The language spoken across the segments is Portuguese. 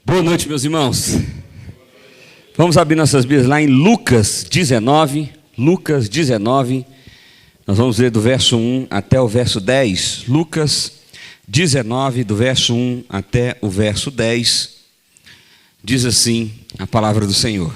Boa noite, meus irmãos. Vamos abrir nossas Bíblias lá em Lucas 19. Lucas 19. Nós vamos ler do verso 1 até o verso 10. Lucas 19, do verso 1 até o verso 10. Diz assim a palavra do Senhor.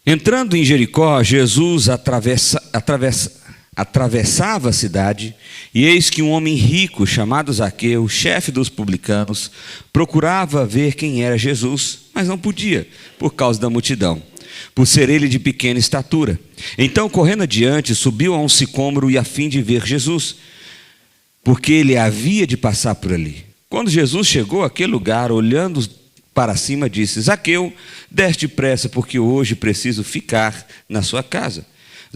Entrando em Jericó, Jesus atravessava a cidade, e eis que um homem rico, chamado Zaqueu, chefe dos publicanos, procurava ver quem era Jesus, mas não podia, por causa da multidão, por ser ele de pequena estatura. Então, correndo adiante, subiu a um sicômoro e a fim de ver Jesus, porque ele havia de passar por ali. Quando Jesus chegou àquele lugar, olhando para cima, disse: Zaqueu, desce depressa, porque hoje preciso ficar na sua casa.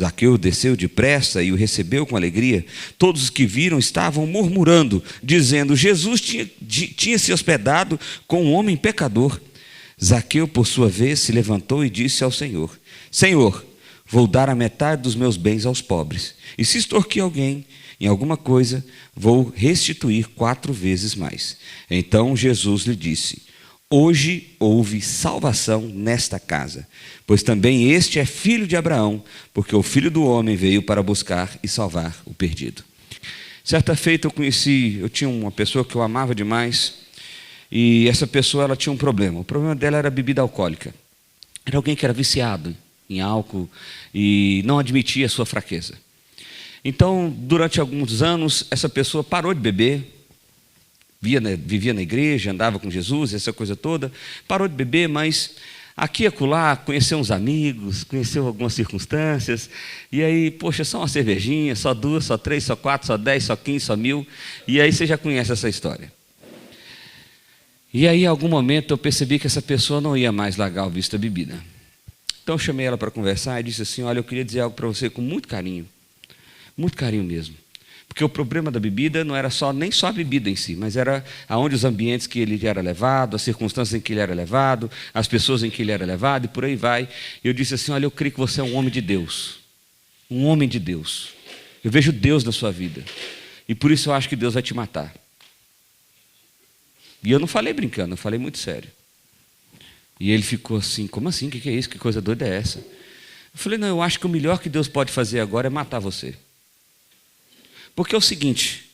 Zaqueu desceu depressa e o recebeu com alegria. Todos os que viram estavam murmurando, dizendo: Jesus tinha se hospedado com um homem pecador. Zaqueu, por sua vez, se levantou e disse ao Senhor: Senhor, vou dar a metade dos meus bens aos pobres, e se extorquir alguém em alguma coisa, vou restituir 4 vezes mais. Então Jesus lhe disse: Hoje houve salvação nesta casa, pois também este é filho de Abraão, porque o Filho do Homem veio para buscar e salvar o perdido. Certa feita eu tinha uma pessoa que eu amava demais, e essa pessoa ela tinha um problema. O problema dela era bebida alcoólica. Era alguém que era viciado em álcool e não admitia a sua fraqueza. Então, durante alguns anos, essa pessoa parou de beber, vivia na igreja, andava com Jesus, essa coisa toda, parou de beber, mas aqui e acolá conheceu uns amigos, conheceu algumas circunstâncias, e aí, poxa, só uma cervejinha, só 2, só 3, só 4, só 10, só 15, só 1000, e aí você já conhece essa história. E aí, em algum momento, eu percebi que essa pessoa não ia mais largar o vício da bebida. Então, eu chamei ela para conversar e disse assim: olha, eu queria dizer algo para você com muito carinho mesmo. Porque o problema da bebida não era nem só a bebida em si, mas era aonde os ambientes que ele era levado, as circunstâncias em que ele era levado, as pessoas em que ele era levado, e por aí vai. Eu disse assim: olha, eu creio que você é um homem de Deus. Um homem de Deus. Eu vejo Deus na sua vida. E por isso eu acho que Deus vai te matar. E eu não falei brincando, eu falei muito sério. E ele ficou assim: como assim? O que é isso? Que coisa doida é essa? Eu falei: não, eu acho que o melhor que Deus pode fazer agora é matar você. Porque é o seguinte,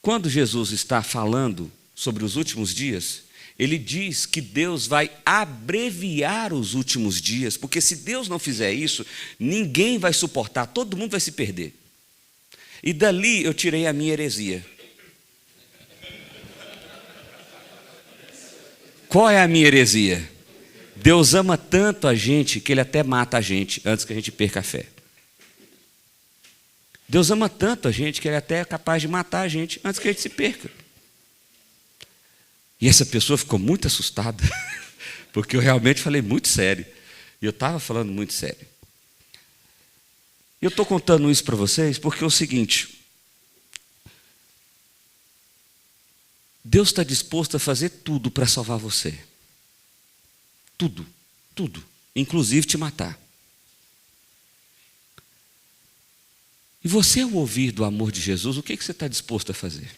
quando Jesus está falando sobre os últimos dias, ele diz que Deus vai abreviar os últimos dias, porque se Deus não fizer isso, ninguém vai suportar, todo mundo vai se perder. E dali eu tirei a minha heresia. Qual é a minha heresia? Deus ama tanto a gente que Ele até mata a gente antes que a gente perca a fé. Deus ama tanto a gente que Ele até é capaz de matar a gente antes que a gente se perca. E essa pessoa ficou muito assustada, porque eu realmente falei muito sério. E eu estava falando muito sério. E eu estou contando isso para vocês porque é o seguinte: Deus está disposto a fazer tudo para salvar você. Tudo, tudo, inclusive te matar. E você, ao ouvir do amor de Jesus, o que você está disposto a fazer?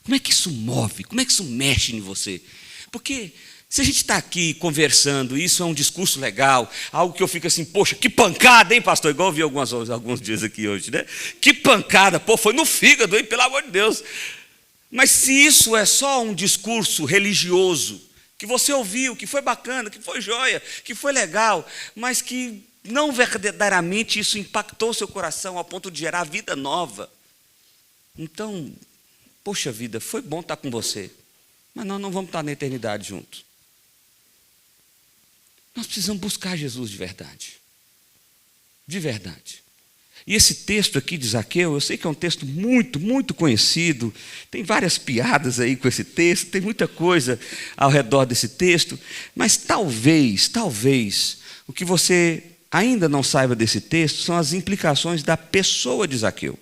Como é que isso move? Como é que isso mexe em você? Porque se a gente está aqui conversando, isso é um discurso legal, algo que eu fico assim: poxa, que pancada, hein, pastor? Igual eu vi alguns dias aqui hoje, né? Que pancada, pô, foi no fígado, hein, pelo amor de Deus. Mas se isso é só um discurso religioso, que você ouviu, que foi bacana, que foi joia, que foi legal, mas que não verdadeiramente isso impactou seu coração ao ponto de gerar vida nova, então, poxa vida, foi bom estar com você, mas nós não vamos estar na eternidade juntos. Nós precisamos buscar Jesus de verdade. De verdade. E esse texto aqui de Zaqueu, eu sei que é um texto muito, muito conhecido, tem várias piadas aí com esse texto, tem muita coisa ao redor desse texto, mas talvez, o que você ainda não saiba desse texto são as implicações da pessoa de Zaqueu.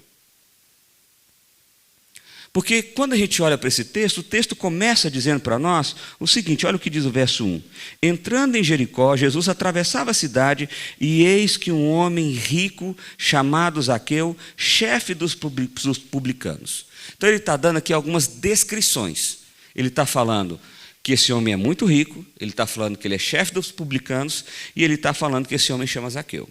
Porque quando a gente olha para esse texto, o texto começa dizendo para nós o seguinte: olha o que diz o verso 1. Entrando em Jericó, Jesus atravessava a cidade, e eis que um homem rico, chamado Zaqueu, chefe dos publicanos. Então ele está dando aqui algumas descrições. ele está falando que esse homem é muito rico, ele está falando que ele é chefe dos publicanos, e ele está falando que esse homem chama Zaqueu.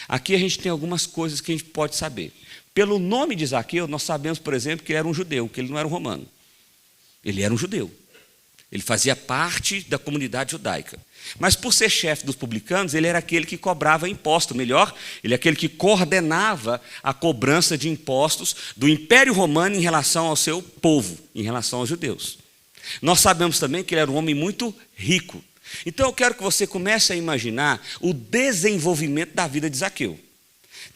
Aqui a gente tem algumas coisas que a gente pode saber. Pelo nome de Zaqueu, nós sabemos, por exemplo, que ele era um judeu, que ele não era um romano. Ele era um judeu. Ele fazia parte da comunidade judaica. Mas por ser chefe dos publicanos, ele era aquele que cobrava imposto. Melhor, ele é aquele que coordenava a cobrança de impostos do Império Romano em relação ao seu povo, em relação aos judeus. Nós sabemos também que ele era um homem muito rico. Então eu quero que você comece a imaginar o desenvolvimento da vida de Zaqueu.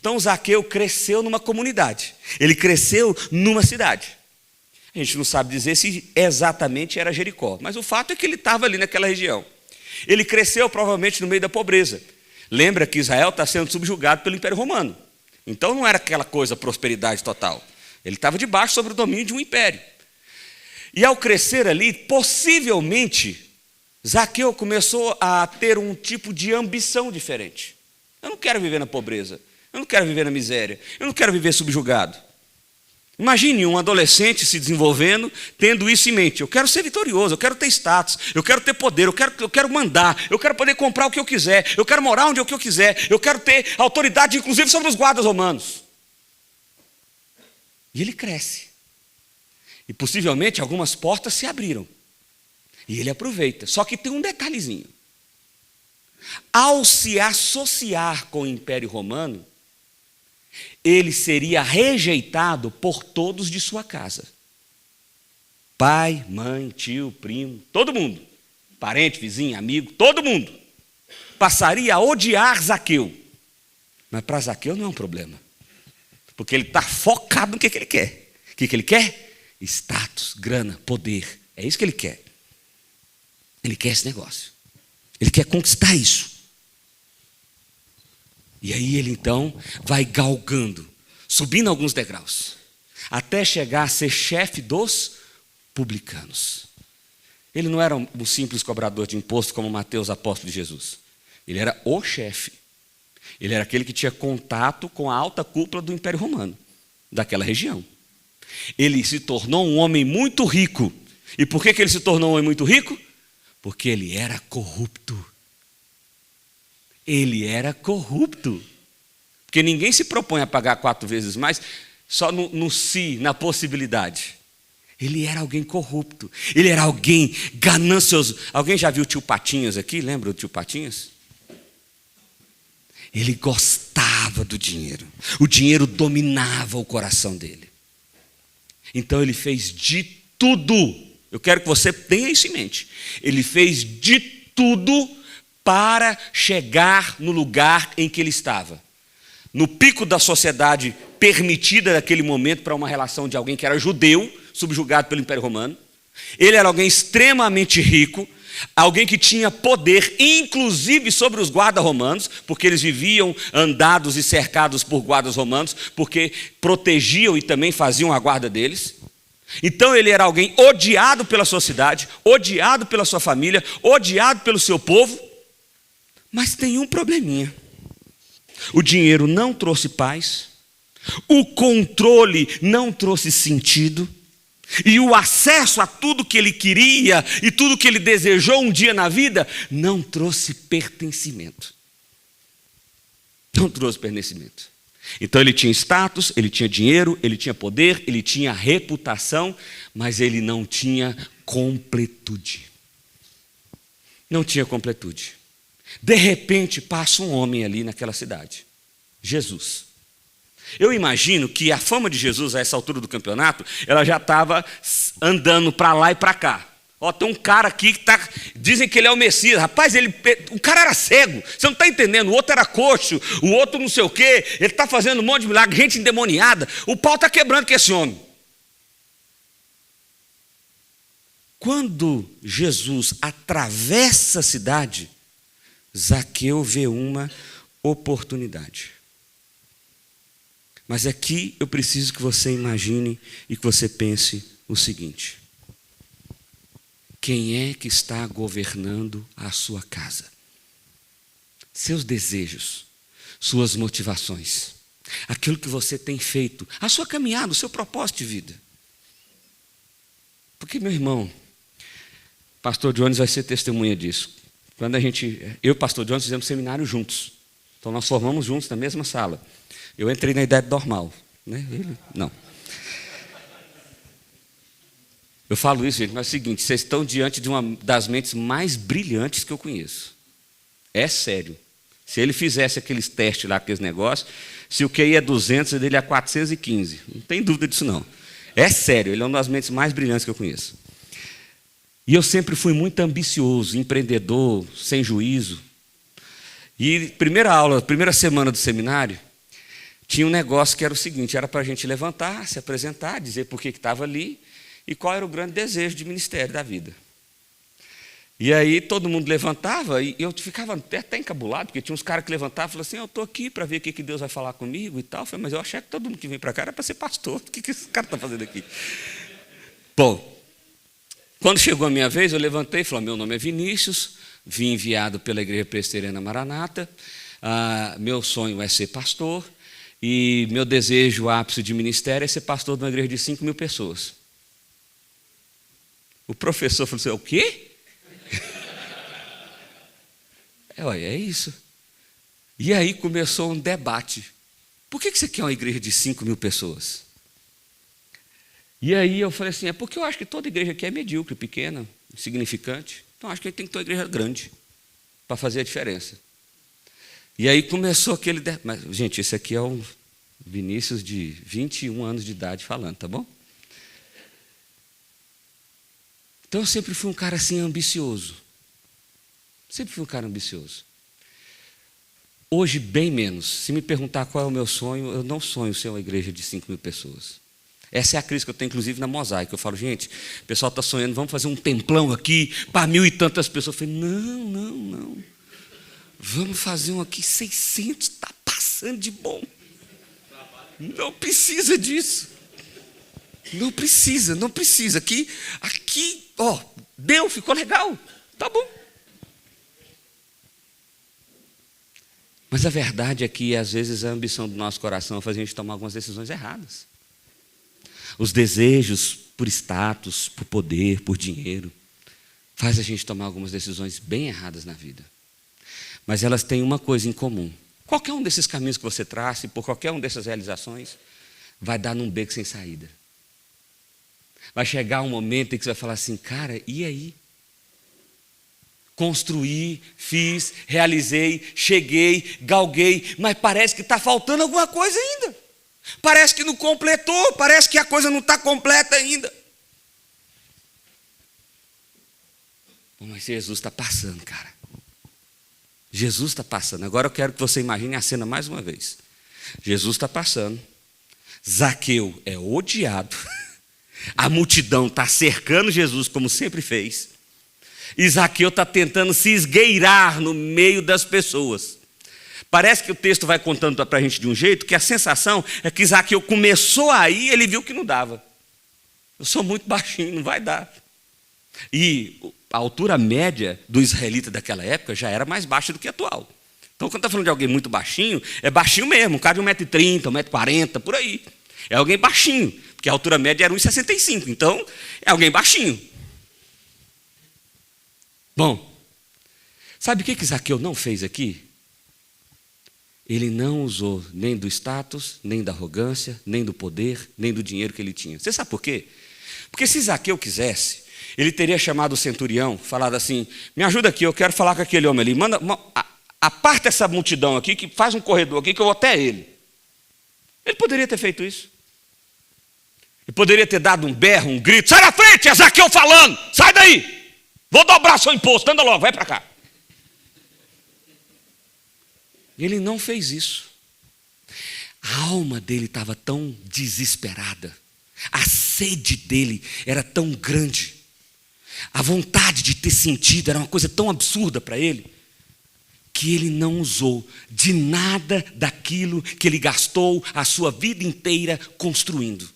Então Zaqueu cresceu numa comunidade. Ele cresceu numa cidade. A gente não sabe dizer se exatamente era Jericó, mas o fato é que ele estava ali naquela região. Ele cresceu provavelmente no meio da pobreza. Lembra que Israel está sendo subjugado pelo Império Romano. Então não era aquela coisa, prosperidade total. Ele estava debaixo sobre o domínio de um império. E ao crescer ali, possivelmente, Zaqueu começou a ter um tipo de ambição diferente. Eu não quero viver na pobreza, eu não quero viver na miséria, eu não quero viver subjugado. Imagine um adolescente se desenvolvendo, tendo isso em mente. Eu quero ser vitorioso, eu quero ter status, eu quero ter poder, eu quero mandar, eu quero poder comprar o que eu quiser, eu quero morar onde eu quiser, eu quero ter autoridade, inclusive, sobre os guardas romanos. E ele cresce. E possivelmente algumas portas se abriram. E ele aproveita. Só que tem um detalhezinho. Ao se associar com o Império Romano, ele seria rejeitado por todos de sua casa. Pai, mãe, tio, primo, todo mundo. Parente, vizinho, amigo, todo mundo. Passaria a odiar Zaqueu. Mas para Zaqueu não é um problema. Porque ele está focado no que ele quer. O que ele quer? Status, grana, poder. É isso que ele quer. Ele quer esse negócio. Ele quer conquistar isso. E aí ele então vai galgando, subindo alguns degraus, até chegar a ser chefe dos publicanos. Ele não era um simples cobrador de imposto como Mateus, apóstolo de Jesus. Ele era o chefe. Ele era aquele que tinha contato com a alta cúpula do Império Romano, daquela região. Ele se tornou um homem muito rico. E por que ele se tornou um homem muito rico? Porque ele era corrupto. Ele era corrupto. Porque ninguém se propõe a pagar 4 vezes mais só no si, na possibilidade. Ele era alguém corrupto. Ele era alguém ganancioso. Alguém já viu o tio Patinhas aqui? Lembra do tio Patinhas? Ele gostava do dinheiro. O dinheiro dominava o coração dele. Então ele fez de tudo. Eu quero que você tenha isso em mente. Ele fez de tudo para chegar no lugar em que ele estava. No pico da sociedade permitida naquele momento para uma relação de alguém que era judeu, subjugado pelo Império Romano. Ele era alguém extremamente rico, alguém que tinha poder, inclusive sobre os guardas romanos, porque eles viviam andados e cercados por guardas romanos, porque protegiam e também faziam a guarda deles. Então ele era alguém odiado pela sua cidade, odiado pela sua família, odiado pelo seu povo. Mas tem um probleminha. O dinheiro não trouxe paz, o controle não trouxe sentido, e o acesso a tudo que ele queria e tudo que ele desejou um dia na vida não trouxe pertencimento. Não trouxe pertencimento. Então ele tinha status, ele tinha dinheiro, ele tinha poder, ele tinha reputação, mas ele não tinha completude. Não tinha completude. De repente passa um homem ali naquela cidade, Jesus. Eu imagino que a fama de Jesus a essa altura do campeonato, ela já estava andando para lá e para cá. Ó, tem um cara aqui que dizem que ele é o Messias. Rapaz, o cara era cego, você não está entendendo. O outro era coxo, o outro não sei o quê. Ele está fazendo um monte de milagre, gente endemoniada. O pau está quebrando com esse homem. Quando Jesus atravessa a cidade, Zaqueu vê uma oportunidade. Mas aqui eu preciso que você imagine e que você pense o seguinte: quem é que está governando a sua casa? Seus desejos, suas motivações, aquilo que você tem feito, a sua caminhada, o seu propósito de vida. Porque, meu irmão, Pastor Jones vai ser testemunha disso. Quando eu e o pastor Jones fizemos seminário juntos. Então nós formamos juntos na mesma sala. Eu entrei na idade normal, né? Ele não. Eu falo isso, gente, mas é o seguinte, vocês estão diante de uma das mentes mais brilhantes que eu conheço. É sério. Se ele fizesse aqueles testes lá, aqueles negócios, se o QI é 200, ele é 415. Não tem dúvida disso, não. É sério, ele é uma das mentes mais brilhantes que eu conheço. E eu sempre fui muito ambicioso, empreendedor, sem juízo. E primeira semana do seminário, tinha um negócio que era o seguinte, era para a gente levantar, se apresentar, dizer por que estava ali e qual era o grande desejo de ministério da vida. E aí todo mundo levantava e eu ficava até encabulado, porque tinha uns caras que levantavam e falavam assim, eu estou aqui para ver o que Deus vai falar comigo e tal. Eu falei, mas eu achei que todo mundo que vem para cá era para ser pastor. O que esse cara está fazendo aqui? Bom, quando chegou a minha vez, eu levantei e falei, meu nome é Vinícius, vim enviado pela Igreja Presbiteriana Maranata, meu sonho é ser pastor e meu desejo, ápice de ministério é ser pastor de uma igreja de 5.000 pessoas. O professor falou assim, o quê? É isso. E aí começou um debate. Por que você quer uma igreja de 5.000 pessoas? E aí eu falei assim, é porque eu acho que toda igreja aqui é medíocre, pequena, insignificante. Então acho que a gente tem que ter uma igreja grande para fazer a diferença. E aí começou aquele debate. Mas, gente, esse aqui é um Vinícius de 21 anos de idade falando, tá bom? Então eu sempre fui um cara assim ambicioso. Sempre fui um cara ambicioso. Hoje, bem menos. Se me perguntar qual é o meu sonho, eu não sonho ser uma igreja de 5.000 pessoas. Essa é a crise que eu tenho, inclusive, na Mosaico. Eu falo, gente, o pessoal está sonhando, vamos fazer um templão aqui para 1.000 e tantas pessoas. Eu falei, não. Vamos fazer um aqui, 600, está passando de bom. Não precisa disso. Não precisa. Aqui, ó, deu, ficou legal. Tá bom. Mas a verdade é que, às vezes, a ambição do nosso coração faz a gente tomar algumas decisões erradas. Os desejos por status, por poder, por dinheiro, faz a gente tomar algumas decisões bem erradas na vida. Mas elas têm uma coisa em comum. Qualquer um desses caminhos que você trace, por qualquer uma dessas realizações, vai dar num beco sem saída. Vai chegar um momento em que você vai falar assim, cara, e aí? Construí, fiz, realizei, cheguei, galguei, mas parece que está faltando alguma coisa ainda. Parece que não completou, parece que a coisa não está completa ainda. Bom, mas Jesus está passando, cara. Jesus está passando. Agora eu quero que você imagine a cena mais uma vez. Jesus está passando. Zaqueu é odiado. A multidão está cercando Jesus, como sempre fez. E Zaqueu está tentando se esgueirar no meio das pessoas. Parece que o texto vai contando para a gente de um jeito que a sensação é que Zaqueu começou aí, ele viu que não dava. Eu sou muito baixinho, não vai dar. E a altura média do israelita daquela época já era mais baixa do que a atual. Então, quando está falando de alguém muito baixinho, é baixinho mesmo, um cara de 1,30 m, 1,40 m, por aí. É alguém baixinho, porque a altura média era 1,65 m. Então, é alguém baixinho. Bom, sabe o que Zaqueu não fez aqui? Ele não usou nem do status, nem da arrogância, nem do poder, nem do dinheiro que ele tinha. Você sabe por quê? Porque se Zaqueu quisesse, ele teria chamado o centurião, falado assim, me ajuda aqui, eu quero falar com aquele homem ali, aparta essa multidão aqui, que faz um corredor aqui, que eu vou até ele. Ele poderia ter feito isso. Ele poderia ter dado um berro, um grito, sai da frente, é Zaqueu falando, sai daí. Vou dobrar seu imposto, anda logo, vai para cá. Ele não fez isso. A alma dele estava tão desesperada. A sede dele era tão grande. A vontade de ter sentido era uma coisa tão absurda para ele, que ele não usou de nada daquilo que ele gastou a sua vida inteira construindo.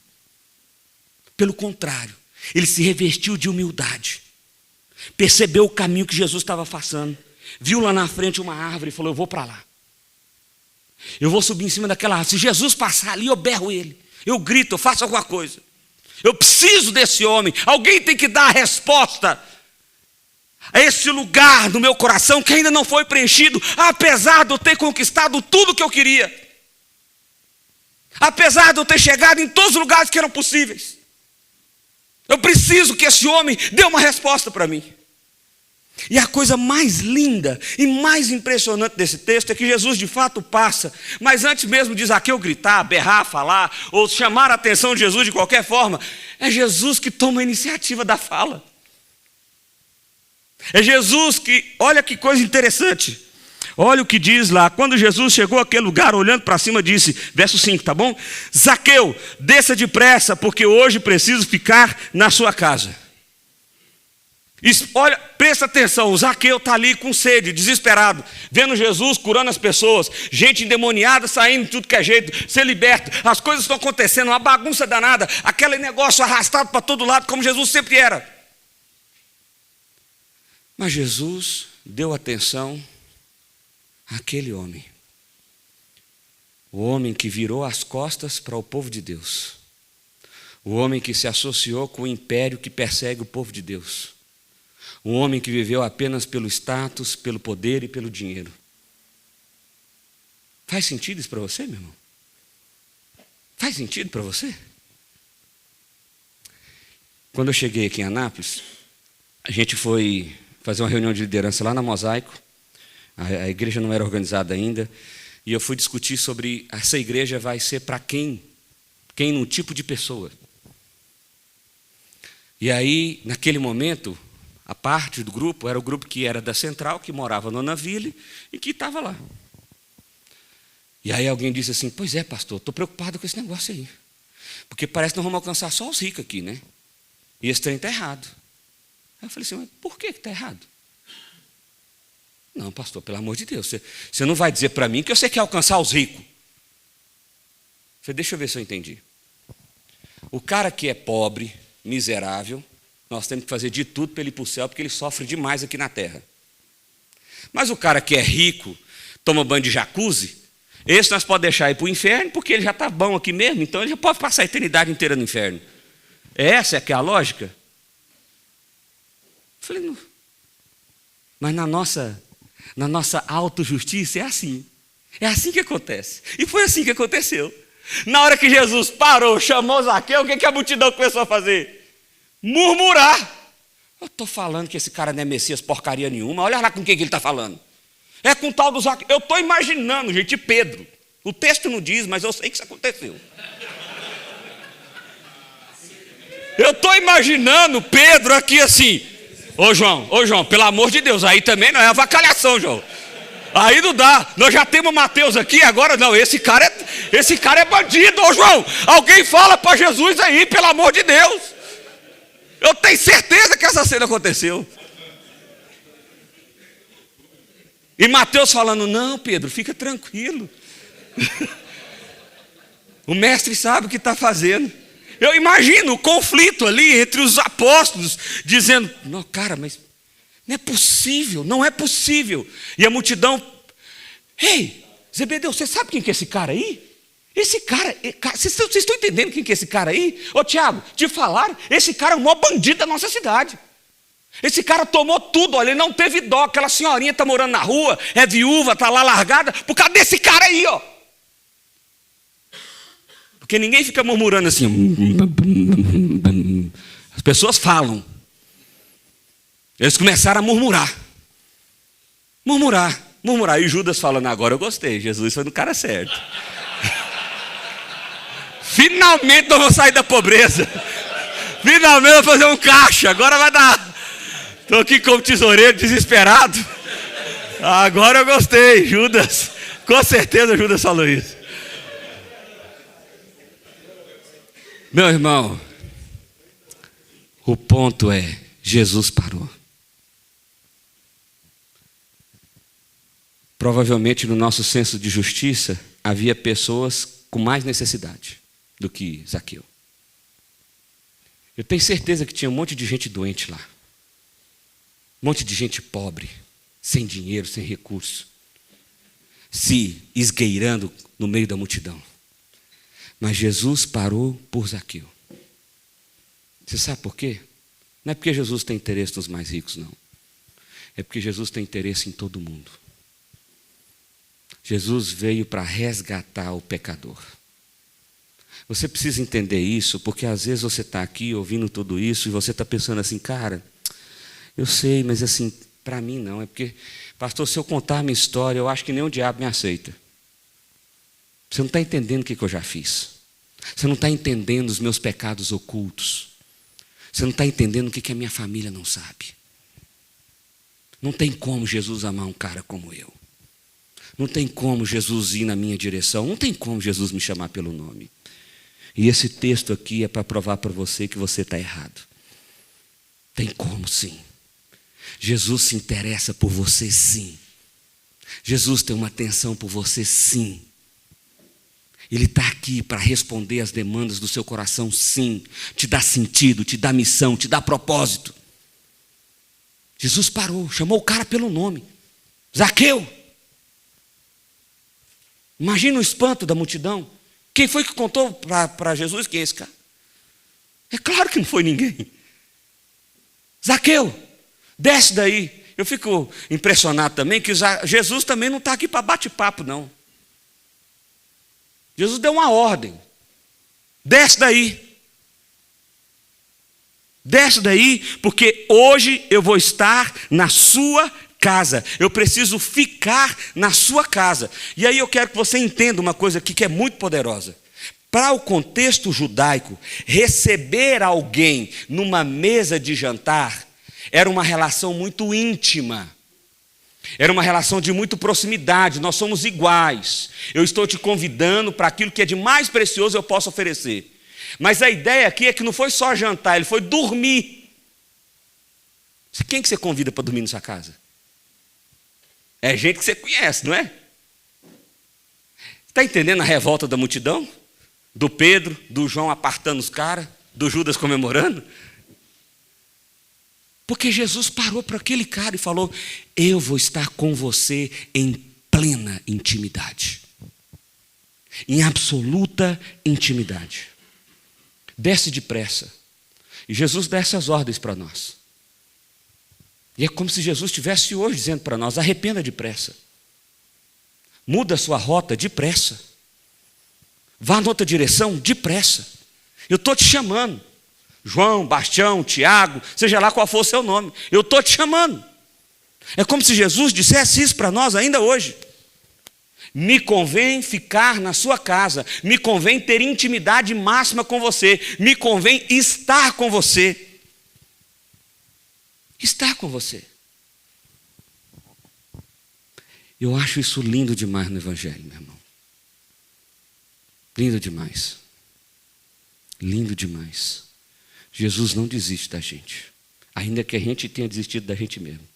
Pelo contrário, ele se revestiu de humildade. Percebeu o caminho que Jesus estava passando. Viu lá na frente uma árvore e falou, eu vou para lá. Eu vou subir em cima daquela árvore. Se Jesus passar ali, eu berro ele. Eu grito, eu faço alguma coisa. Eu preciso desse homem. Alguém tem que dar a resposta. a esse lugar no meu coração que ainda não foi preenchido, apesar de eu ter conquistado tudo que eu queria, apesar de eu ter chegado em todos os lugares que eram possíveis. Eu preciso que esse homem dê uma resposta para mim. E a coisa mais linda e mais impressionante desse texto é que Jesus de fato passa, mas antes mesmo de Zaqueu gritar, berrar, falar, ou chamar a atenção de Jesus de qualquer forma, é Jesus que toma a iniciativa da fala. É Jesus que, olha que coisa interessante, olha o que diz lá, quando Jesus chegou àquele lugar, olhando para cima, disse, verso 5, tá bom? Zaqueu, desça depressa, porque hoje preciso ficar na sua casa. Olha, presta atenção, o Zaqueu está ali com sede, desesperado, vendo Jesus curando as pessoas, gente endemoniada saindo de tudo que é jeito, ser liberto, as coisas estão acontecendo, uma bagunça danada, aquele negócio arrastado para todo lado, como Jesus sempre era. Mas Jesus deu atenção àquele homem, o homem que virou as costas para o povo de Deus, o homem que se associou com o império que persegue o povo de Deus, um homem que viveu apenas pelo status, pelo poder e pelo dinheiro. Faz sentido isso para você, meu irmão? Faz sentido para você? Quando eu cheguei aqui em Anápolis, a gente foi fazer uma reunião de liderança lá na Mosaico. A igreja não era organizada ainda. E eu fui discutir sobre essa igreja vai ser para quem? Quem no tipo de pessoa? E aí, naquele momento, a parte do grupo era o grupo que era da Central, que morava no Naville e que estava lá. E aí alguém disse assim, pois é, pastor, estou preocupado com esse negócio aí. Porque parece que nós vamos alcançar só os ricos aqui, né? E esse trem está errado. Aí eu falei assim, mas por que está errado? Não, pastor, pelo amor de Deus, você não vai dizer para mim que você quer alcançar os ricos. Eu falei, deixa eu ver se eu entendi. O cara que é pobre, miserável, nós temos que fazer de tudo para ele ir para o céu, porque ele sofre demais aqui na terra. Mas o cara que é rico, toma banho de jacuzzi, esse nós podemos deixar ir para o inferno, porque ele já está bom aqui mesmo, então ele já pode passar a eternidade inteira no inferno. Essa é que é a lógica? Eu falei, não. Mas na nossa autojustiça é assim. É assim que acontece. E foi assim que aconteceu. Na hora que Jesus parou, chamou Zaqueu, o que a multidão começou a fazer? Murmurar. Eu estou falando que esse cara não é Messias porcaria nenhuma. Olha lá com quem que ele está falando. É com o tal do Zaqueu. Eu estou imaginando, gente, Pedro. O texto não diz, mas eu sei que isso aconteceu. Eu estou imaginando Pedro aqui assim. Ô João, pelo amor de Deus, aí também não é avacalhação, João. Aí não dá. Nós já temos Mateus aqui, agora não. Esse cara é bandido, ô João. Alguém fala para Jesus aí, pelo amor de Deus. Eu tenho certeza que essa cena aconteceu. E Mateus falando, não, Pedro, fica tranquilo. O mestre sabe o que está fazendo. Eu imagino o conflito ali entre os apóstolos, dizendo, não, cara, mas não é possível, não é possível. E a multidão, ei, Zebedeu, você sabe quem que é esse cara aí? Esse cara, vocês estão entendendo quem que é esse cara aí? Ô Tiago, te falaram, esse cara é o maior bandido da nossa cidade. Esse cara tomou tudo, olha, ele não teve dó, aquela senhorinha está morando na rua, é viúva, está lá largada, por causa desse cara aí, ó. Porque ninguém fica murmurando assim. As pessoas falam. Eles começaram a murmurar. Murmurar. E Judas falando, agora eu gostei, Jesus foi no cara certo. Finalmente nós vamos sair da pobreza. Finalmente vamos fazer um caixa. Agora vai dar. Estou aqui como tesoureiro desesperado. Agora eu gostei, Judas. Com certeza Judas falou isso. Meu irmão, o ponto é, Jesus parou. Provavelmente no nosso senso de justiça havia pessoas com mais necessidade do que Zaqueu. Eu tenho certeza que tinha um monte de gente doente lá. Um monte de gente pobre, sem dinheiro, sem recurso, se esgueirando no meio da multidão. Mas Jesus parou por Zaqueu. Você sabe por quê? Não é porque Jesus tem interesse nos mais ricos, não. É porque Jesus tem interesse em todo mundo. Jesus veio para resgatar o pecador. Você precisa entender isso, porque às vezes você está aqui ouvindo tudo isso e você está pensando assim, cara, eu sei, mas assim, para mim não. É porque, pastor, se eu contar a minha história, eu acho que nem o diabo me aceita. Você não está entendendo o que eu já fiz. Você não está entendendo os meus pecados ocultos. Você não está entendendo o que a minha família não sabe. Não tem como Jesus amar um cara como eu. Não tem como Jesus ir na minha direção. Não tem como Jesus me chamar pelo nome. E esse texto aqui é para provar para você que você está errado. Tem como sim. Jesus se interessa por você sim. Jesus tem uma atenção por você sim. Ele está aqui para responder às demandas do seu coração sim. Te dá sentido, te dá missão, te dá propósito. Jesus parou, chamou o cara pelo nome. Zaqueu. Imagina o espanto da multidão. Quem foi que contou para Jesus quem é esse cara? É claro que não foi ninguém. Zaqueu, desce daí. Eu fico impressionado também que Jesus também não está aqui para bate-papo, não. Jesus deu uma ordem. Desce daí. Desce daí, porque hoje eu vou estar na sua casa. Eu preciso ficar na sua casa. E aí eu quero que você entenda uma coisa aqui que é muito poderosa. Para o contexto judaico, receber alguém numa mesa de jantar era uma relação muito íntima. Era uma relação de muita proximidade. Nós somos iguais. Eu estou te convidando para aquilo que é de mais precioso eu posso oferecer. Mas a ideia aqui é que não foi só jantar, ele foi dormir. Quem que você convida para dormir na sua casa? É gente que você conhece, não é? Está entendendo a revolta da multidão? Do Pedro, do João apartando os caras, do Judas comemorando? Porque Jesus parou para aquele cara e falou, eu vou estar com você em plena intimidade. Em absoluta intimidade. Desce depressa. E Jesus dá essas ordens para nós. E é como se Jesus estivesse hoje dizendo para nós, arrependa depressa. Muda a sua rota depressa. Vá noutra direção depressa. Eu estou te chamando. João, Bastião, Tiago, seja lá qual for o seu nome. Eu estou te chamando. É como se Jesus dissesse isso para nós ainda hoje. Me convém ficar na sua casa. Me convém ter intimidade máxima com você. Me convém estar com você. Estar com você. Eu acho isso lindo demais no Evangelho, meu irmão. Lindo demais. Lindo demais. Jesus não desiste da gente. Ainda que a gente tenha desistido da gente mesmo.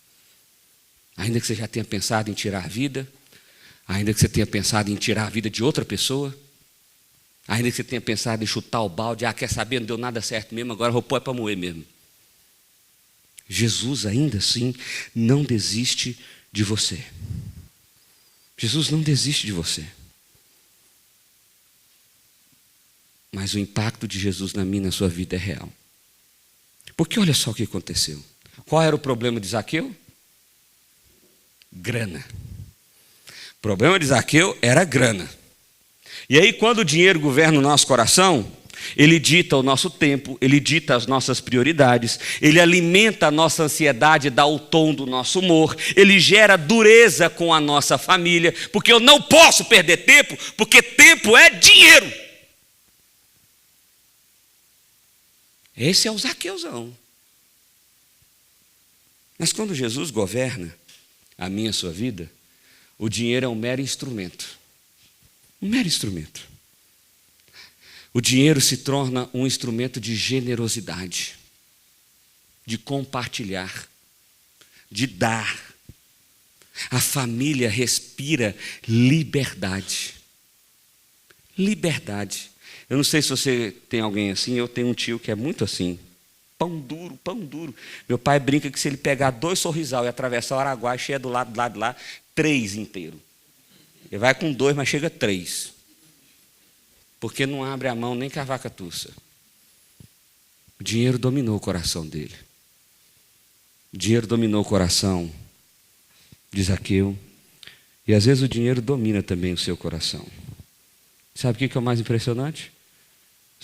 Ainda que você já tenha pensado em tirar a vida. Ainda que você tenha pensado em tirar a vida de outra pessoa. Ainda que você tenha pensado em chutar o balde. Quer saber, não deu nada certo mesmo, agora vou pôr para moer mesmo. Jesus ainda assim não desiste de você. Jesus não desiste de você. Mas o impacto de Jesus na minha e na sua vida é real. Porque olha só o que aconteceu. Qual era o problema de Zaqueu? Grana. O problema de Zaqueu era grana. E aí quando o dinheiro governa o nosso coração, ele dita o nosso tempo, ele dita as nossas prioridades, ele alimenta a nossa ansiedade, dá o tom do nosso humor, ele gera dureza com a nossa família, porque eu não posso perder tempo, porque tempo é dinheiro. Esse é o Zaqueuzão. Mas quando Jesus governa a minha e a sua vida, o dinheiro é um mero instrumento. Um mero instrumento. O dinheiro se torna um instrumento de generosidade, de compartilhar, de dar. A família respira liberdade. Liberdade. Eu não sei se você tem alguém assim, eu tenho um tio que é muito assim. Pão duro, pão duro. Meu pai brinca que se ele pegar 2 sorrisal e atravessar o Araguaia, chega do lado de lá, 3 inteiro. Ele vai com 2, mas chega 3. Porque não abre a mão nem que a vaca tussa. O dinheiro dominou o coração dele. O dinheiro dominou o coração de Zaqueu. E às vezes o dinheiro domina também o seu coração. Sabe o que é o mais impressionante?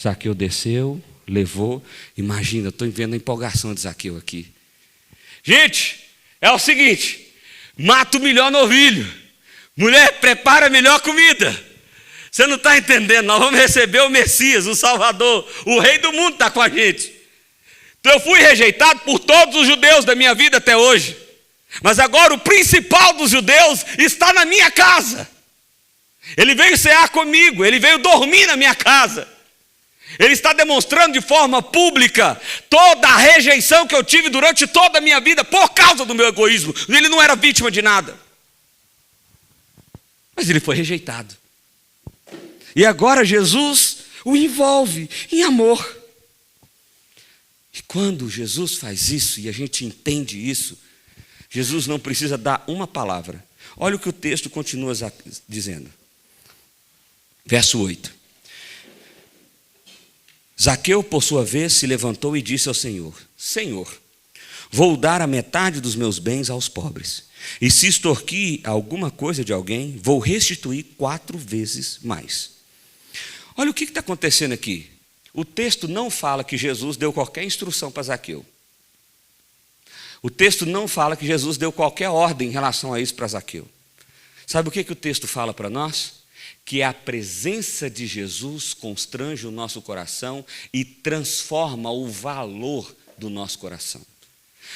Zaqueu desceu, levou. Imagina, estou vendo a empolgação de Zaqueu aqui. Gente, é o seguinte: mata o melhor novilho. Mulher, prepara a melhor comida. Você não está entendendo, nós vamos receber o Messias, o Salvador. O Rei do mundo está com a gente. Então eu fui rejeitado por todos os judeus da minha vida até hoje. Mas agora o principal dos judeus está na minha casa. Ele veio cear comigo, ele veio dormir na minha casa. Ele está demonstrando de forma pública toda a rejeição que eu tive durante toda a minha vida por causa do meu egoísmo. Ele não era vítima de nada. Mas ele foi rejeitado. E agora Jesus o envolve em amor. E quando Jesus faz isso e a gente entende isso, Jesus não precisa dar uma palavra. Olha o que o texto continua dizendo. Verso 8. Zaqueu, por sua vez, se levantou e disse ao Senhor: Senhor, vou dar a metade dos meus bens aos pobres. E se extorquir alguma coisa de alguém, vou restituir 4 vezes mais. Olha o que está acontecendo aqui. O texto não fala que Jesus deu qualquer instrução para Zaqueu. O texto não fala que Jesus deu qualquer ordem em relação a isso para Zaqueu. Sabe o que o texto fala para nós? Que a presença de Jesus constrange o nosso coração e transforma o valor do nosso coração.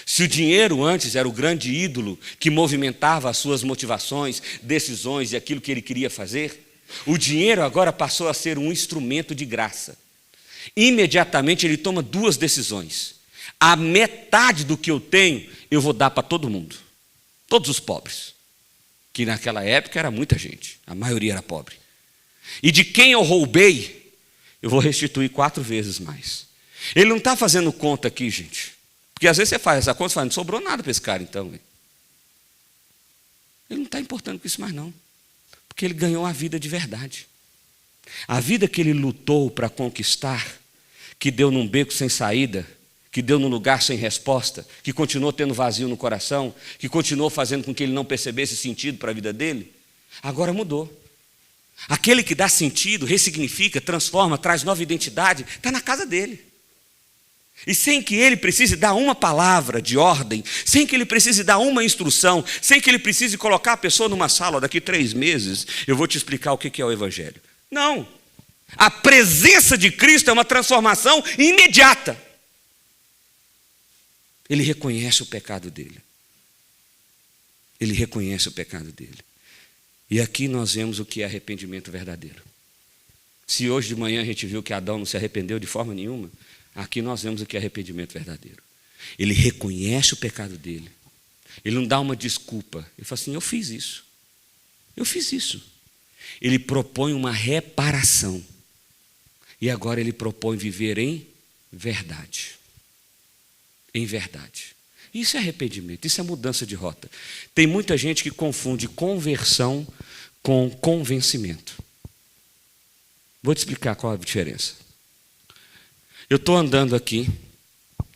Se o dinheiro antes era o grande ídolo que movimentava as suas motivações, decisões e aquilo que ele queria fazer, o dinheiro agora passou a ser um instrumento de graça. Imediatamente ele toma 2 decisões. A metade do que eu tenho, eu vou dar para todo mundo. Todos os pobres. Que naquela época era muita gente. A maioria era pobre. E de quem eu roubei, eu vou restituir 4 vezes mais. Ele não está fazendo conta aqui, gente. Porque às vezes você faz essa conta e fala: não sobrou nada para esse cara então. Ele não está importando com isso mais não. Porque ele ganhou a vida de verdade. A vida que ele lutou para conquistar, que deu num beco sem saída, que deu num lugar sem resposta, que continuou tendo vazio no coração, que continuou fazendo com que ele não percebesse sentido para a vida dele, agora mudou. Aquele que dá sentido, ressignifica, transforma, traz nova identidade, está na casa dele. E sem que ele precise dar uma palavra de ordem, sem que ele precise dar uma instrução, sem que ele precise colocar a pessoa numa sala: daqui 3 meses eu vou te explicar o que é o Evangelho. Não. A presença de Cristo é uma transformação imediata. Ele reconhece o pecado dele. Ele reconhece o pecado dele. E aqui nós vemos o que é arrependimento verdadeiro. Se hoje de manhã a gente viu que Adão não se arrependeu de forma nenhuma, aqui nós vemos o que é arrependimento verdadeiro. Ele reconhece o pecado dele. Ele não dá uma desculpa. Ele fala assim: eu fiz isso. Eu fiz isso. Ele propõe uma reparação. E agora ele propõe viver em verdade. Em verdade. Isso é arrependimento, isso é mudança de rota. Tem muita gente que confunde conversão com convencimento. Vou te explicar qual a diferença. Eu estou andando aqui,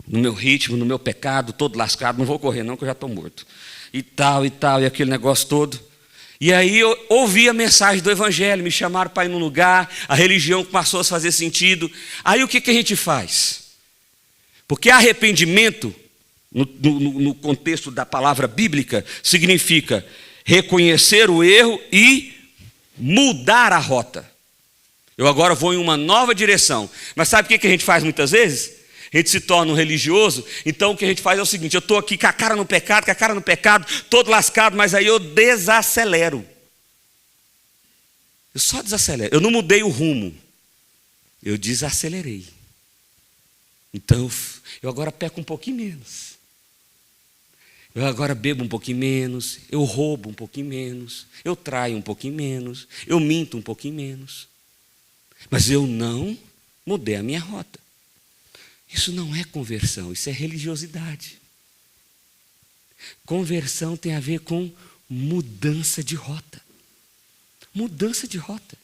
no meu ritmo, no meu pecado, todo lascado, não vou correr não, que eu já estou morto. E tal, e aquele negócio todo. E aí eu ouvi a mensagem do Evangelho, me chamaram para ir num lugar, a religião passou a fazer sentido. Aí o que a gente faz? Porque arrependimento, no contexto da palavra bíblica, significa reconhecer o erro e mudar a rota. Eu agora vou em uma nova direção. Mas sabe o que a gente faz muitas vezes? A gente se torna um religioso. Então o que a gente faz é o seguinte: eu estou aqui com a cara no pecado, todo lascado, mas aí eu desacelero. Eu só desacelero. Eu não mudei o rumo. Eu desacelerei. Então eu agora peco um pouquinho menos. Eu agora bebo um pouquinho menos. Eu roubo um pouquinho menos. Eu traio um pouquinho menos. Eu minto um pouquinho menos. Mas eu não mudei a minha rota. Isso não é conversão, isso é religiosidade. Conversão tem a ver com mudança de rota. Mudança de rota.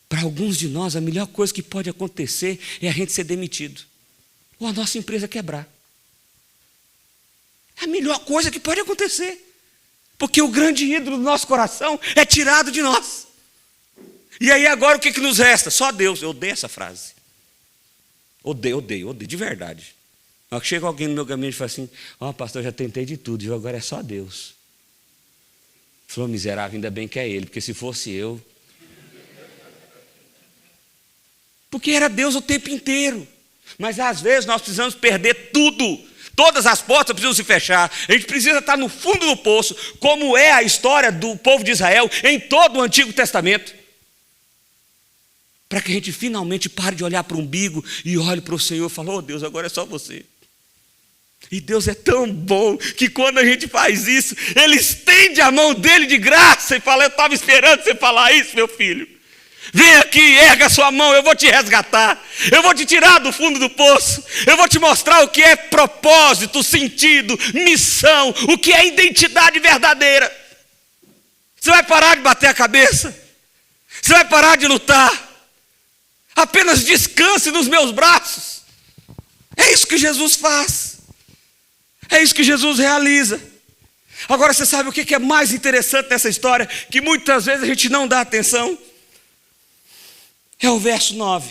Para alguns de nós, a melhor coisa que pode acontecer é a gente ser demitido. Ou a nossa empresa quebrar. É a melhor coisa que pode acontecer. Porque o grande ídolo do nosso coração é tirado de nós. E aí agora o que nos resta? Só Deus. Eu odeio essa frase. Odeio, de verdade. Chega alguém no meu gabinete e fala assim: pastor, eu já tentei de tudo, viu? Agora é só Deus. Falou, miserável, ainda bem que é ele, porque se fosse eu... Porque era Deus o tempo inteiro. Mas às vezes nós precisamos perder tudo. Todas as portas precisam se fechar. A gente precisa estar no fundo do poço, como é a história do povo de Israel em todo o Antigo Testamento. Para que a gente finalmente pare de olhar para o umbigo e olhe para o Senhor e fale: Deus, agora é só você. E Deus é tão bom que quando a gente faz isso, Ele estende a mão dele de graça e fala: eu estava esperando você falar isso, meu filho. Vem aqui, erga a sua mão, eu vou te resgatar. Eu vou te tirar do fundo do poço. Eu vou te mostrar o que é propósito, sentido, missão, o que é identidade verdadeira. Você vai parar de bater a cabeça? Você vai parar de lutar? Apenas descanse nos meus braços. É isso que Jesus faz. É isso que Jesus realiza. Agora você sabe o que é mais interessante nessa história, que muitas vezes a gente não dá atenção? É o verso 9.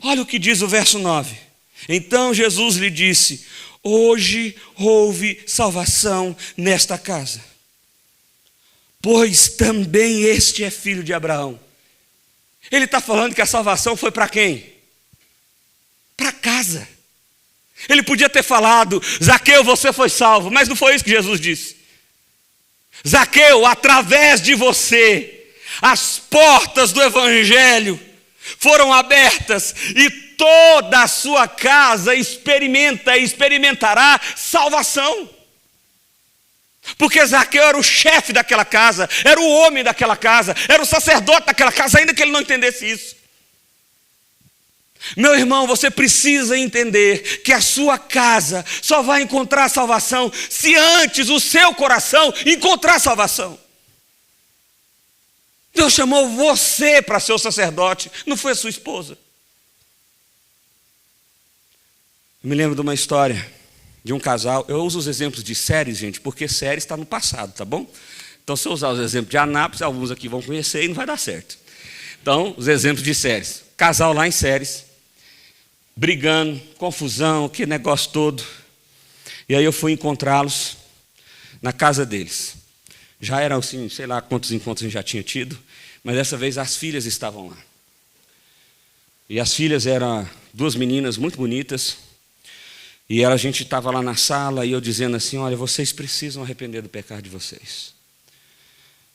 Olha o que diz o verso 9. Então Jesus lhe disse: hoje houve salvação nesta casa, pois também este é filho de Abraão. Ele está falando que a salvação foi para quem? Para casa. Ele podia ter falado: Zaqueu, você foi salvo, mas não foi isso que Jesus disse. Zaqueu, através de você, as portas do Evangelho foram abertas e toda a sua casa experimenta e experimentará salvação. Porque Zaqueu era o chefe daquela casa, era o homem daquela casa, era o sacerdote daquela casa, ainda que ele não entendesse isso. Meu irmão, você precisa entender que a sua casa só vai encontrar salvação se antes o seu coração encontrar salvação. Deus chamou você para ser o sacerdote, não foi a sua esposa. Eu me lembro de uma história de um casal. Eu uso os exemplos de séries, gente, porque séries está no passado, tá bom? Então, se eu usar os exemplos de Anápolis, alguns aqui vão conhecer e não vai dar certo. Então, os exemplos de séries. Casal lá em séries, brigando, confusão, que negócio todo. E aí eu fui encontrá-los na casa deles. Já eram assim, sei lá quantos encontros a gente já tinha tido, mas dessa vez as filhas estavam lá. E as filhas eram duas meninas muito bonitas. E a gente estava lá na sala e eu dizendo assim: olha, vocês precisam arrepender do pecado de vocês.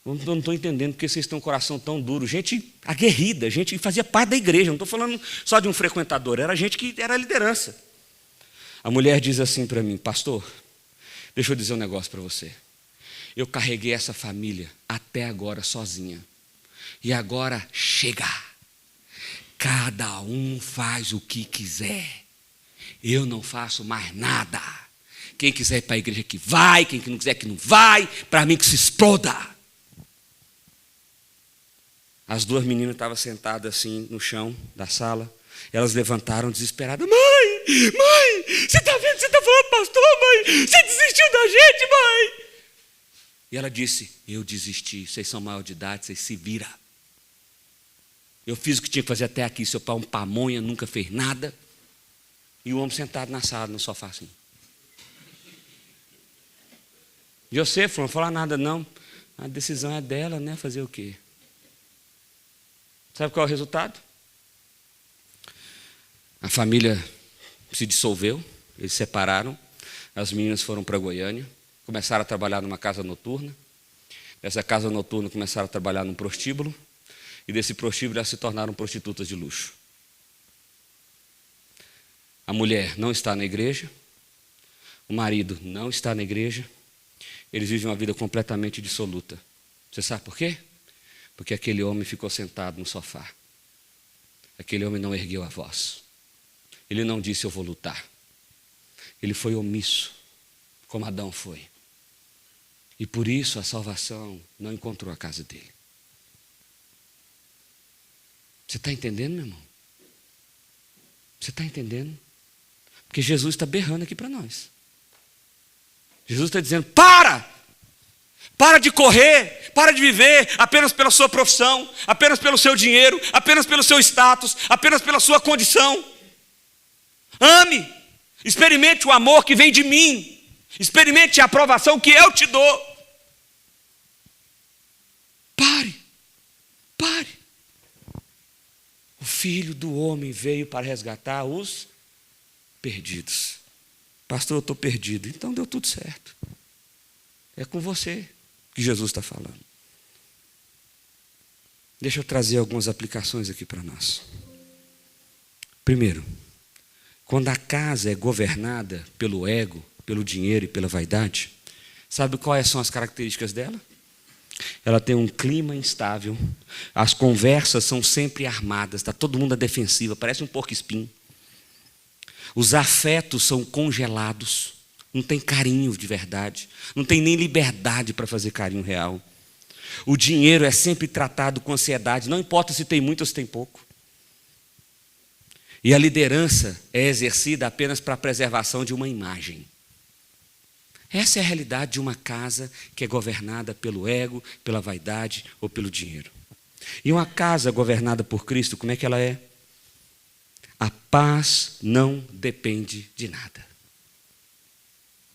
Eu não estou entendendo porque vocês têm um coração tão duro. Gente aguerrida, gente que fazia parte da igreja. Não estou falando só de um frequentador, era gente que era liderança. A mulher diz assim para mim: pastor, deixa eu dizer um negócio para você. Eu carreguei essa família até agora sozinha. E agora chega. Cada um faz o que quiser. Eu não faço mais nada. Quem quiser ir para a igreja que vai, quem não quiser que não vai, para mim que se exploda. As duas meninas estavam sentadas assim no chão da sala. Elas levantaram desesperadas: mãe, você está vendo o que você está falando, pastor, mãe? Você desistiu da gente, mãe? E ela disse: eu desisti, vocês são maior de idade, vocês se viram. Eu fiz o que tinha que fazer até aqui, seu pai é um pamonha, nunca fez nada. E o homem sentado na sala, no sofá assim. José não falar nada não. A decisão é dela, né? Fazer o quê? Sabe qual é o resultado? A família se dissolveu, eles se separaram. As meninas foram para Goiânia, começaram a trabalhar numa casa noturna. Dessa casa noturna começaram a trabalhar num prostíbulo. E desse prostíbulo elas se tornaram prostitutas de luxo. A mulher não está na igreja, o marido não está na igreja, eles vivem uma vida completamente dissoluta. Você sabe por quê? Porque aquele homem ficou sentado no sofá. Aquele homem não ergueu a voz. Ele não disse: eu vou lutar. Ele foi omisso, como Adão foi. E por isso a salvação não encontrou a casa dele. Você está entendendo, meu irmão? Você está entendendo? Porque Jesus está berrando aqui para nós. Jesus está dizendo: para! Para de correr, para de viver apenas pela sua profissão, apenas pelo seu dinheiro, apenas pelo seu status, apenas pela sua condição. Ame, experimente o amor que vem de mim, experimente a aprovação que eu te dou. Pare. O Filho do Homem veio para resgatar os perdidos. Pastor, eu estou perdido. Então deu tudo certo. É com você que Jesus está falando. Deixa eu trazer algumas aplicações aqui para nós. Primeiro, quando a casa é governada pelo ego, pelo dinheiro e pela vaidade, sabe quais são as características dela? Ela tem um clima instável, as conversas são sempre armadas, está todo mundo à defensiva, parece um porco-espinho. Os afetos são congelados, não tem carinho de verdade, não tem nem liberdade para fazer carinho real. O dinheiro é sempre tratado com ansiedade, não importa se tem muito ou se tem pouco. E a liderança é exercida apenas para a preservação de uma imagem. Essa é a realidade de uma casa que é governada pelo ego, pela vaidade ou pelo dinheiro. E uma casa governada por Cristo, como é que ela é? A paz não depende de nada.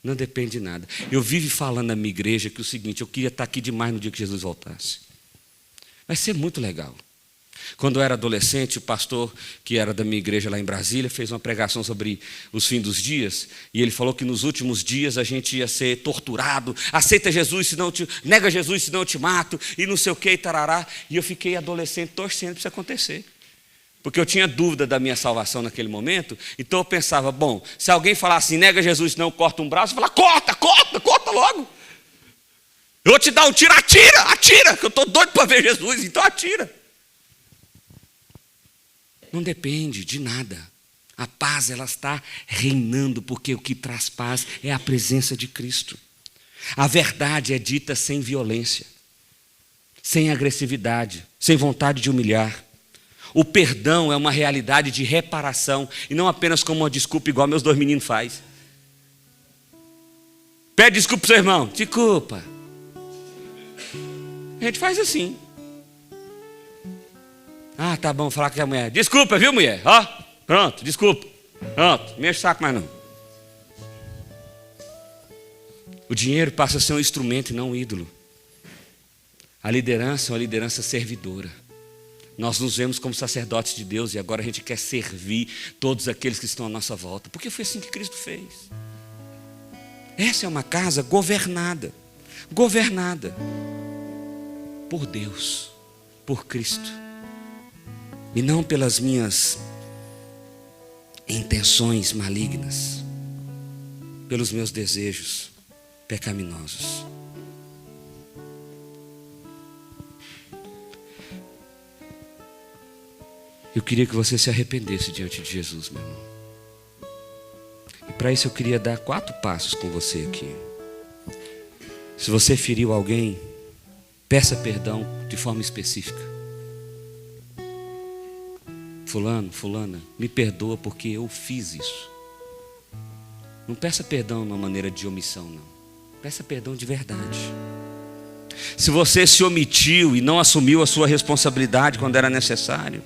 Não depende de nada. Eu vivo falando na minha igreja que é o seguinte, eu queria estar aqui demais no dia que Jesus voltasse. Vai ser muito legal. Quando eu era adolescente, o pastor que era da minha igreja lá em Brasília fez uma pregação sobre os fins dos dias, e ele falou que nos últimos dias a gente ia ser torturado, aceita Jesus, nega Jesus, senão eu te mato, e não sei o que, e tarará. E eu fiquei adolescente torcendo para isso acontecer. Porque eu tinha dúvida da minha salvação naquele momento, então eu pensava, bom, se alguém falar assim, nega Jesus, senão eu corto um braço, eu falar, corta logo. Eu vou te dar um tiro, atira, que eu estou doido para ver Jesus, então atira. Não depende de nada. A paz, ela está reinando, porque o que traz paz é a presença de Cristo. A verdade é dita sem violência, sem agressividade, sem vontade de humilhar. O perdão é uma realidade de reparação, e não apenas como uma desculpa igual meus 2 meninos fazem. Pede desculpa para o seu irmão, desculpa. A gente faz assim. Ah, tá bom, falar com a mulher. Desculpa, viu, mulher? Ó, pronto, desculpa. Pronto, não mexe o saco mais não. O dinheiro passa a ser um instrumento e não um ídolo. A liderança é uma liderança servidora. Nós nos vemos como sacerdotes de Deus e agora a gente quer servir todos aqueles que estão à nossa volta. Porque foi assim que Cristo fez. Essa é uma casa governada por Deus, por Cristo. E não pelas minhas intenções malignas, pelos meus desejos pecaminosos. Eu queria que você se arrependesse diante de Jesus, meu irmão. E para isso eu queria dar 4 passos com você aqui. Se você feriu alguém, peça perdão de forma específica. Fulano, fulana, me perdoa porque eu fiz isso. Não peça perdão de uma maneira de omissão, não. Peça perdão de verdade. Se você se omitiu e não assumiu a sua responsabilidade quando era necessário,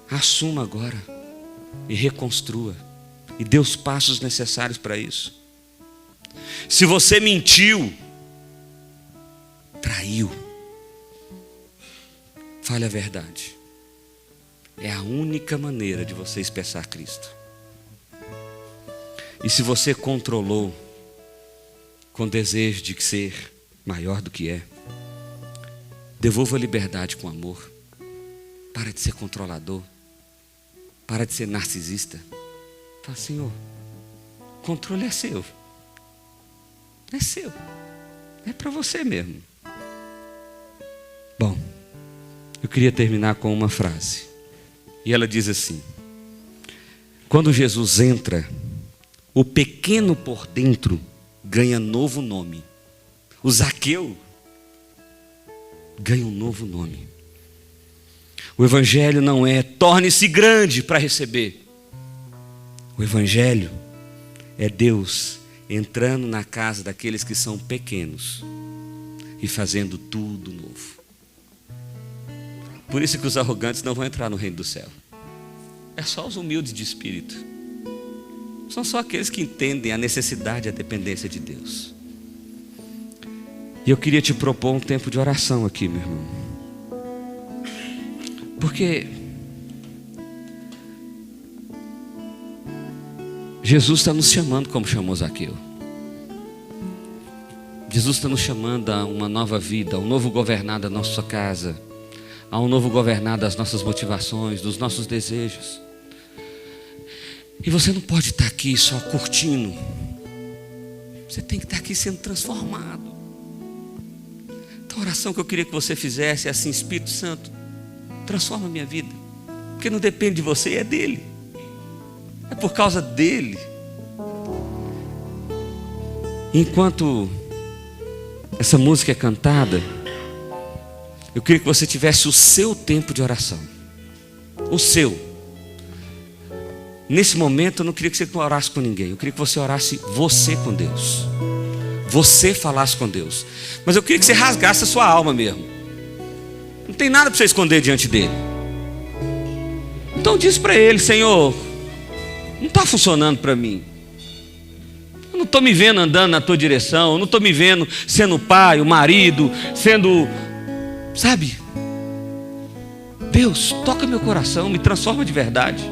assuma agora e reconstrua. E dê os passos necessários para isso. Se você mentiu, traiu, fale a verdade. É a única maneira de você expressar Cristo. E se você controlou com desejo de ser maior do que é, devolva a liberdade com amor. Para de ser controlador. Para de ser narcisista. Fala, Senhor, o controle é seu. É seu. É para você mesmo. Bom, eu queria terminar com uma frase. E ela diz assim: quando Jesus entra, o pequeno por dentro ganha novo nome. O Zaqueu ganha um novo nome. O evangelho não é torne-se grande para receber. O evangelho é Deus entrando na casa daqueles que são pequenos e fazendo tudo novo. Por isso que os arrogantes não vão entrar no reino do céu. É só os humildes de espírito. São só aqueles que entendem a necessidade e a dependência de Deus. E eu queria te propor um tempo de oração aqui, meu irmão. Porque Jesus está nos chamando como chamou Zaqueu. Jesus está nos chamando a uma nova vida, a um novo governar da nossa casa, a um novo governar das nossas motivações, dos nossos desejos. E você não pode estar aqui só curtindo. Você tem que estar aqui sendo transformado. Então a oração que eu queria que você fizesse é assim: Espírito Santo, transforma a minha vida. Porque não depende de você, é dele. É por causa dele. Enquanto essa música é cantada, eu queria que você tivesse o seu tempo de oração. O seu. Nesse momento eu não queria que você orasse com ninguém. Eu queria que você orasse você com Deus. Você falasse com Deus. Mas eu queria que você rasgasse a sua alma mesmo. Não tem nada para você esconder diante dele. Então diz para ele: Senhor, não está funcionando para mim. Eu não estou me vendo andando na tua direção. Eu não estou me vendo sendo o pai, o marido, sendo, sabe? Deus, toca meu coração, me transforma de verdade.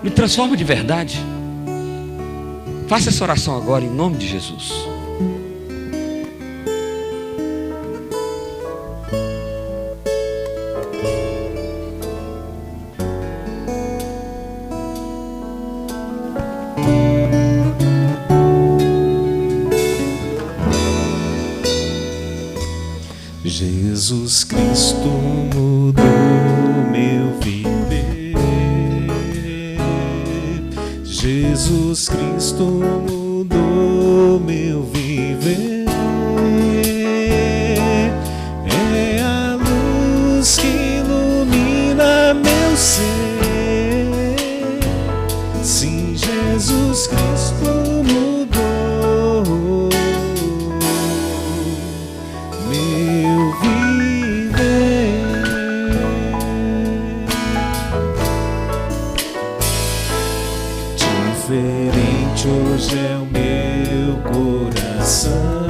Me transforma de verdade. Faça essa oração agora em nome de Jesus. Jesus Cristo mudou meu viver. Jesus Cristo mudou meu viver. É a luz que ilumina meu ser. Sim, Jesus Cristo mudou meu viver. Diferente hoje é o meu coração.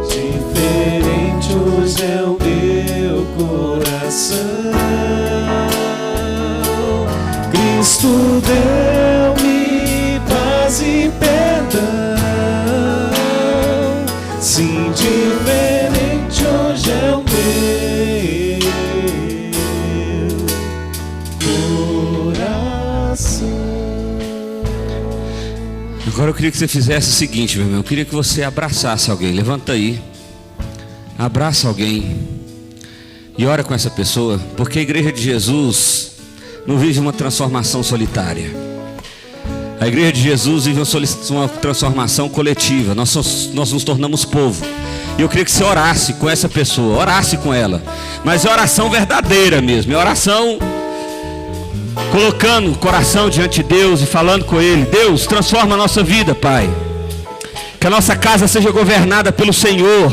Diferente hoje é o meu coração. Cristo deu-me paz e perdão. Sim, diferente hoje é o meu coração. Agora eu queria que você fizesse o seguinte, meu irmão. Eu queria que você abraçasse alguém. Levanta aí. Abraça alguém. E ora com essa pessoa. Porque a igreja de Jesus não vive uma transformação solitária. A igreja de Jesus vive uma transformação coletiva. Nós nos tornamos povo. E eu queria que você orasse com essa pessoa. Orasse com ela. Mas é oração verdadeira mesmo. É oração colocando o coração diante de Deus e falando com Ele. Deus, transforma a nossa vida, Pai. Que a nossa casa seja governada pelo Senhor.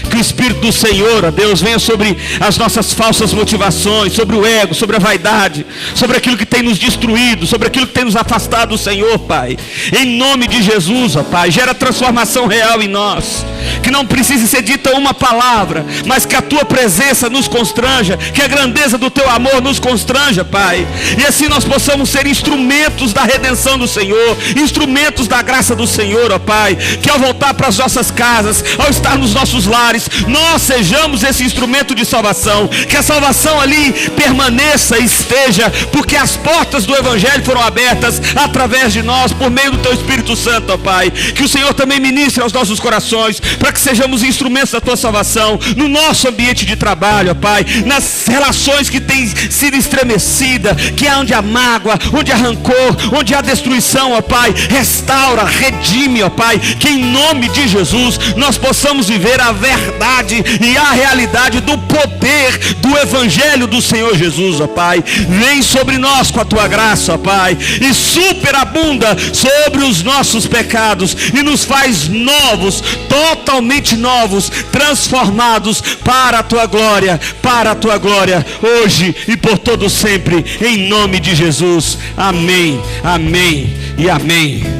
Que o Espírito do Senhor, ó Deus, venha sobre as nossas falsas motivações, sobre o ego, sobre a vaidade, sobre aquilo que tem nos destruído, sobre aquilo que tem nos afastado do Senhor, Pai. Em nome de Jesus, ó Pai, gera transformação real em nós. Que não precise ser dita uma palavra, mas que a Tua presença nos constranja, que a grandeza do Teu amor nos constranja, Pai. E assim nós possamos ser instrumentos da redenção do Senhor, instrumentos da graça do Senhor, ó Pai. Que ao voltar para as nossas casas, ao estar nos nossos lares, nós sejamos esse instrumento de salvação. Que a salvação ali permaneça e esteja, porque as portas do Evangelho foram abertas através de nós, por meio do Teu Espírito Santo, ó Pai. Que o Senhor também ministre aos nossos corações, para que sejamos instrumentos da Tua salvação, no nosso ambiente de trabalho, ó Pai, nas relações que têm sido estremecidas, que é onde há mágoa, onde há rancor, onde há destruição, ó Pai, restaura, redime, ó Pai, que em nome de Jesus nós possamos viver a verdade verdade e a realidade do poder do Evangelho do Senhor Jesus, ó Pai. Vem sobre nós com a tua graça, ó Pai, e superabunda sobre os nossos pecados e nos faz novos, totalmente novos, transformados para a tua glória, hoje e por todo sempre, em nome de Jesus. Amém, amém e amém.